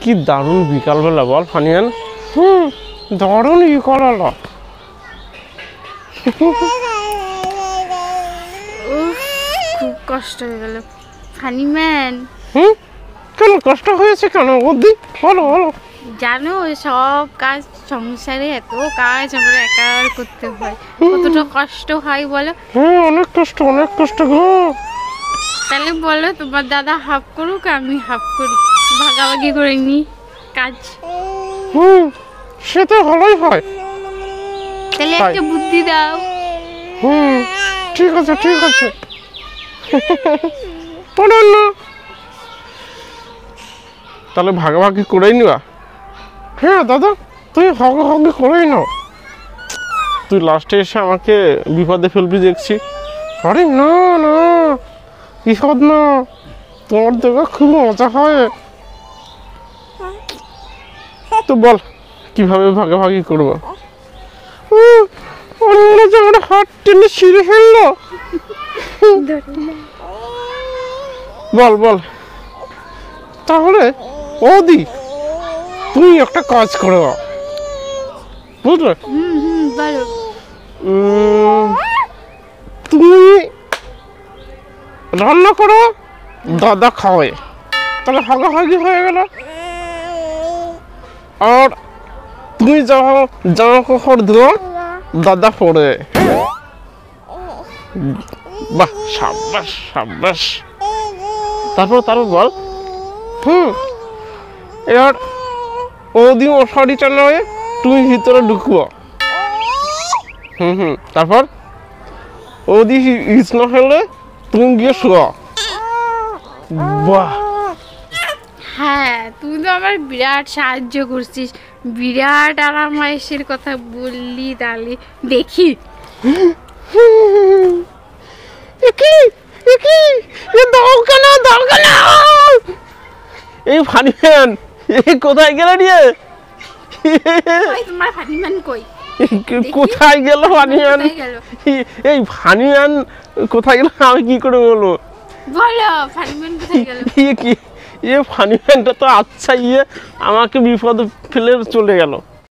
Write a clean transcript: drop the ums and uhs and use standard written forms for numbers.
কি দারুণ বিকালবেলা বল ফানিয়ান। দারুণ বিকালবেলা। খুব কষ্ট হয়ে গেল ফানিম্যান। কেন কষ্ট হয়েছে কেন বুদ্ধি বলো বলো। জানো সব কাজ সংসারে এত কাজ আমরা একা করতে হয়, কতটা কষ্ট হয় বলো। অনেক কষ্ট গো। তাহলে বলো তোমার দাদা হাফ করুক আমি হাফ করি, ভাগাভাগি করে নি কাজ। সে তো ভালোই হয়। তাহলে একটা বুদ্ধি দাও। ঠিক আছে তাহলে ভাগাভাগি করেই নিবা। হ্যাঁ দাদা তুই ভাগাভাগি করেই নাও। তুই লাস্টে এসে আমাকে বিপদে ফেলবি দেখছি। আরে না না বিপদ না, তোমার দেখে খুব মজা হয়। তো বল কিভাবে ভাগাভাগি করবো। আমার হাত টেনে ছিঁড়ে ফেললো। বল তাহলে ওদি তুই একটা কাজ করে বুঝলে। তুমি রান্না করো দাদা খাওয়াই, তাহলে ভাগাভাগি হয়ে গেল। আর তুমি জামা কাপড় ধো দাদা পরে। বাহ সাব্বাস। তারপর বল। এবার ওদি মশারিটা নয় তুমি ভিতরে ঢুকবো। তারপর ওদি ইস না হলে তুমি গিয়ে শোয়া। বাহ হ্যাঁ তুই তো আমার বিরাট সাহায্য করছিস, বিরাট আরামায়েশের কথা বললি। তাহলে দেখি এই ফানিম্যান কোথায় গেল রে? তোমার ফানিম্যান কই? কোথায় গেল ফানিম্যান? এই ফানিম্যান কোথায় গেল আমি কি করে বলবো? বলো ফানিম্যান কোথায় গেল? ফানিম্যানটা তো আচ্ছা আমাকে বিপদে ফেলে চলে গেল।